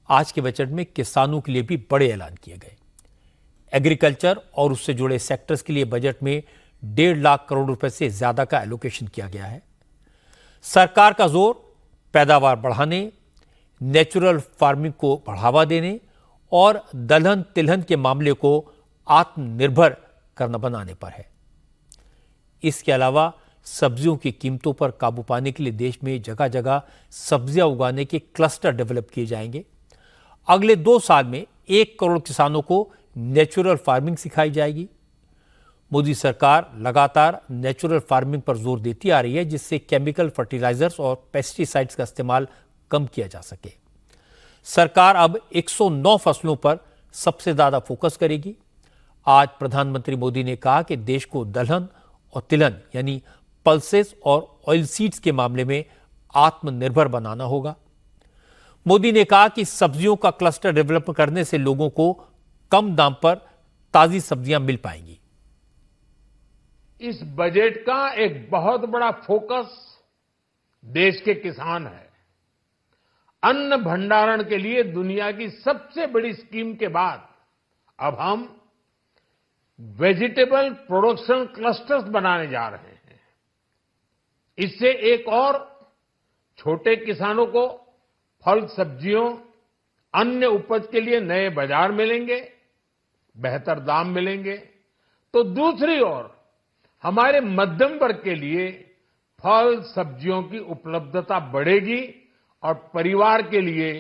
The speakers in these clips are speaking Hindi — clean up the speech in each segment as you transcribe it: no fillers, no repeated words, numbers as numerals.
आज के बजट में किसानों के लिए भी बड़े ऐलान किए गए। एग्रीकल्चर और उससे जुड़े सेक्टर्स के लिए बजट में 1.5 लाख करोड़ रुपए से ज्यादा का एलोकेशन किया गया है। सरकार का जोर पैदावार बढ़ाने, नेचुरल फार्मिंग को बढ़ावा देने और दलहन तिलहन के मामले को आत्मनिर्भर करना बनाने पर है। इसके अलावा सब्जियों की कीमतों पर काबू पाने के लिए देश में जगह जगह सब्जियां उगाने के क्लस्टर डेवलप किए जाएंगे। अगले 2 साल में 1 करोड़ किसानों को नेचुरल फार्मिंग सिखाई जाएगी। मोदी सरकार लगातार नेचुरल फार्मिंग पर जोर देती आ रही है, जिससे केमिकल फर्टिलाइजर्स और पेस्टिसाइड्स का इस्तेमाल कम किया जा सके। सरकार अब 109 फसलों पर सबसे ज्यादा फोकस करेगी। आज प्रधानमंत्री मोदी ने कहा कि देश को दलहन और तिलहन यानी पल्सेस और ऑयल सीड्स के मामले में आत्मनिर्भर बनाना होगा। मोदी ने कहा कि सब्जियों का क्लस्टर डेवलप करने से लोगों को कम दाम पर ताजी सब्जियां मिल पाएंगी। इस बजट का एक बहुत बड़ा फोकस देश के किसान है। अन्न भंडारण के लिए दुनिया की सबसे बड़ी स्कीम के बाद अब हम वेजिटेबल प्रोडक्शन क्लस्टर्स बनाने जा रहे हैं। इससे एक और छोटे किसानों को फल सब्जियों अन्य उपज के लिए नए बाजार मिलेंगे, बेहतर दाम मिलेंगे, तो दूसरी ओर हमारे मध्यम वर्ग के लिए फल सब्जियों की उपलब्धता बढ़ेगी और परिवार के लिए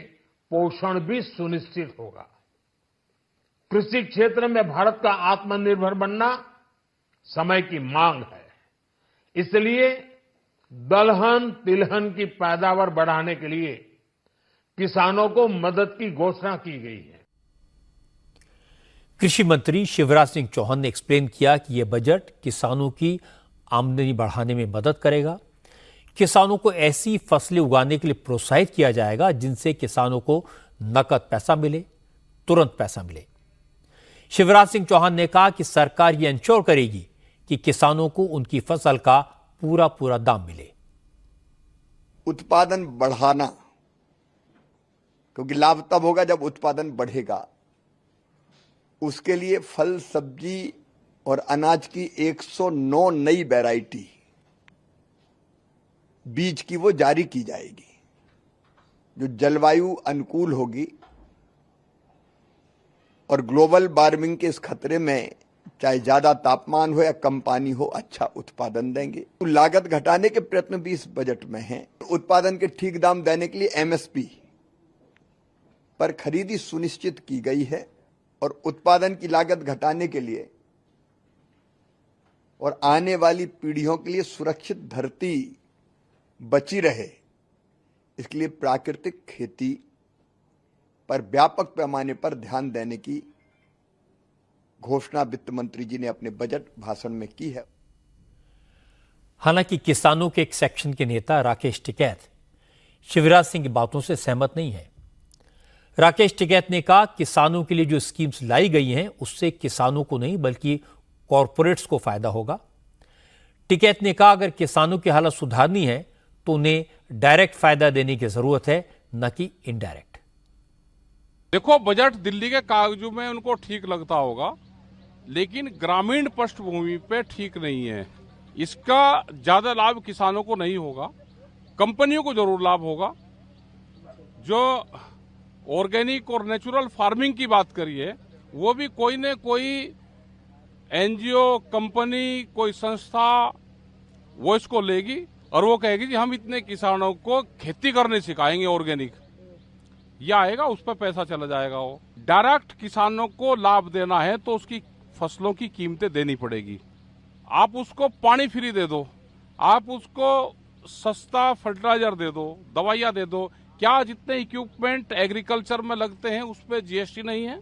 पोषण भी सुनिश्चित होगा। कृषि क्षेत्र में भारत का आत्मनिर्भर बनना समय की मांग है। इसलिए दलहन तिलहन की पैदावार बढ़ाने के लिए किसानों को मदद की घोषणा की गई है। कृषि मंत्री शिवराज सिंह चौहान ने एक्सप्लेन किया कि यह बजट किसानों की आमदनी बढ़ाने में मदद करेगा। किसानों को ऐसी फसलें उगाने के लिए प्रोत्साहित किया जाएगा जिनसे किसानों को नकद पैसा मिले, तुरंत पैसा मिले। शिवराज सिंह चौहान ने कहा कि सरकार यह इंश्योर करेगी कि किसानों को उनकी फसल का पूरा दाम मिले। उत्पादन बढ़ाना, क्योंकि लाभ तब होगा जब उत्पादन बढ़ेगा। उसके लिए फल सब्जी और अनाज की 109 नई वैरायटी बीज की वो जारी की जाएगी, जो जलवायु अनुकूल होगी और ग्लोबल वार्मिंग के इस खतरे में चाहे ज्यादा तापमान हो या कम पानी हो, अच्छा उत्पादन देंगे। लागत घटाने के प्रयत्न भी इस बजट में हैं। उत्पादन के ठीक दाम देने के लिए एमएसपी पर खरीदी सुनिश्चित की गई है और उत्पादन की लागत घटाने के लिए और आने वाली पीढ़ियों के लिए सुरक्षित धरती बची रहे, इसके लिए प्राकृतिक खेती पर व्यापक पैमाने पर ध्यान देने की घोषणा वित्त मंत्री जी ने अपने बजट भाषण में की है। हालांकि किसानों के एक सेक्शन के नेता राकेश टिकैत शिवराज सिंह की बातों से सहमत नहीं है। राकेश टिकैत ने कहा किसानों के लिए जो स्कीम्स लाई गई हैं उससे किसानों को नहीं बल्कि कॉरपोरेट्स को फायदा होगा। टिकैत ने कहा अगर किसानों की हालत सुधारनी है तो उन्हें डायरेक्ट फायदा देने की जरूरत है, न कि इनडायरेक्ट। देखो, बजट दिल्ली के कागजों में उनको ठीक लगता होगा, लेकिन ग्रामीण पृष्ठभूमि पे ठीक नहीं है। इसका ज्यादा लाभ किसानों को नहीं होगा, कंपनियों को जरूर लाभ होगा। जो ऑर्गेनिक और नेचुरल फार्मिंग की बात करिए, वो भी कोई न कोई एनजीओ, कंपनी, कोई संस्था वो इसको लेगी और वो कहेगी कि हम इतने किसानों को खेती करने सिखाएंगे ऑर्गेनिक। यह आएगा, उस पर पैसा चला जाएगा। वो डायरेक्ट किसानों को लाभ देना है तो उसकी फसलों की कीमतें देनी पड़ेगी। आप उसको पानी फ्री दे दो, आप उसको सस्ता फर्टिलाइजर दे दो, दवाइयां दे दो। क्या जितने इक्विपमेंट एग्रीकल्चर में लगते हैं उस पर जीएसटी नहीं है?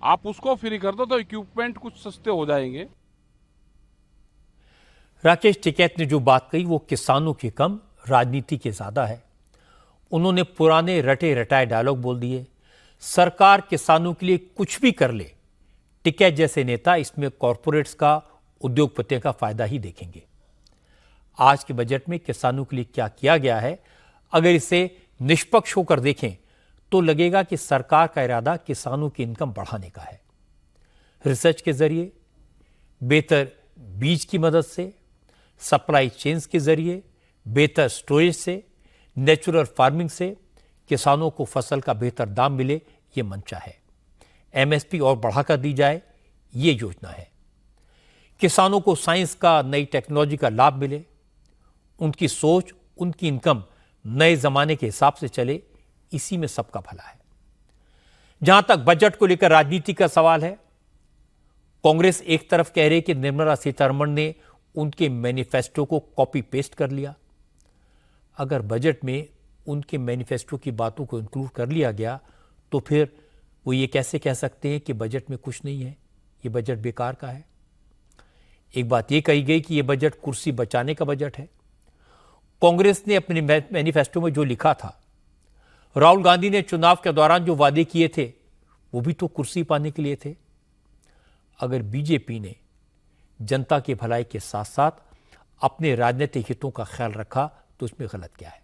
आप उसको फ्री कर दो तो इक्विपमेंट कुछ सस्ते हो जाएंगे। राकेश टिकैत ने जो बात कही वो किसानों की कम, राजनीति की ज्यादा है। उन्होंने पुराने रटे रटाए डायलॉग बोल दिए। सरकार किसानों के लिए कुछ भी कर ले, टिकैत जैसे नेता इसमें कॉरपोरेट्स का, उद्योगपतियों का फायदा ही देखेंगे। आज के बजट में किसानों के लिए क्या किया गया है, अगर इसे निष्पक्ष होकर देखें तो लगेगा कि सरकार का इरादा किसानों की इनकम बढ़ाने का है। रिसर्च के जरिए, बेहतर बीज की मदद से, सप्लाई चेन्स के जरिए, बेहतर स्टोरेज से, नेचुरल फार्मिंग से किसानों को फसल का बेहतर दाम मिले, ये मंशा है। एमएसपी और बढ़ाकर दी जाए, ये योजना है। किसानों को साइंस का, नई टेक्नोलॉजी का लाभ मिले, उनकी सोच, उनकी इनकम नए जमाने के हिसाब से चले, इसी में सबका भला है। जहां तक बजट को लेकर राजनीति का सवाल है, कांग्रेस एक तरफ कह रही कि निर्मला सीतारमण ने उनके मैनिफेस्टो को कॉपी पेस्ट कर लिया। अगर बजट में उनके मैनिफेस्टो की बातों को इंक्लूड कर लिया गया तो फिर वो ये कैसे कह सकते हैं कि बजट में कुछ नहीं है, ये बजट बेकार का है। एक बात ये कही गई कि ये बजट कुर्सी बचाने का बजट है। कांग्रेस ने अपने मैनिफेस्टो में जो लिखा था, राहुल गांधी ने चुनाव के दौरान जो वादे किए थे, वो भी तो कुर्सी पाने के लिए थे। अगर बीजेपी ने जनता की भलाई के साथ साथ अपने राजनीतिक हितों का ख्याल रखा तो इसमें गलत क्या है?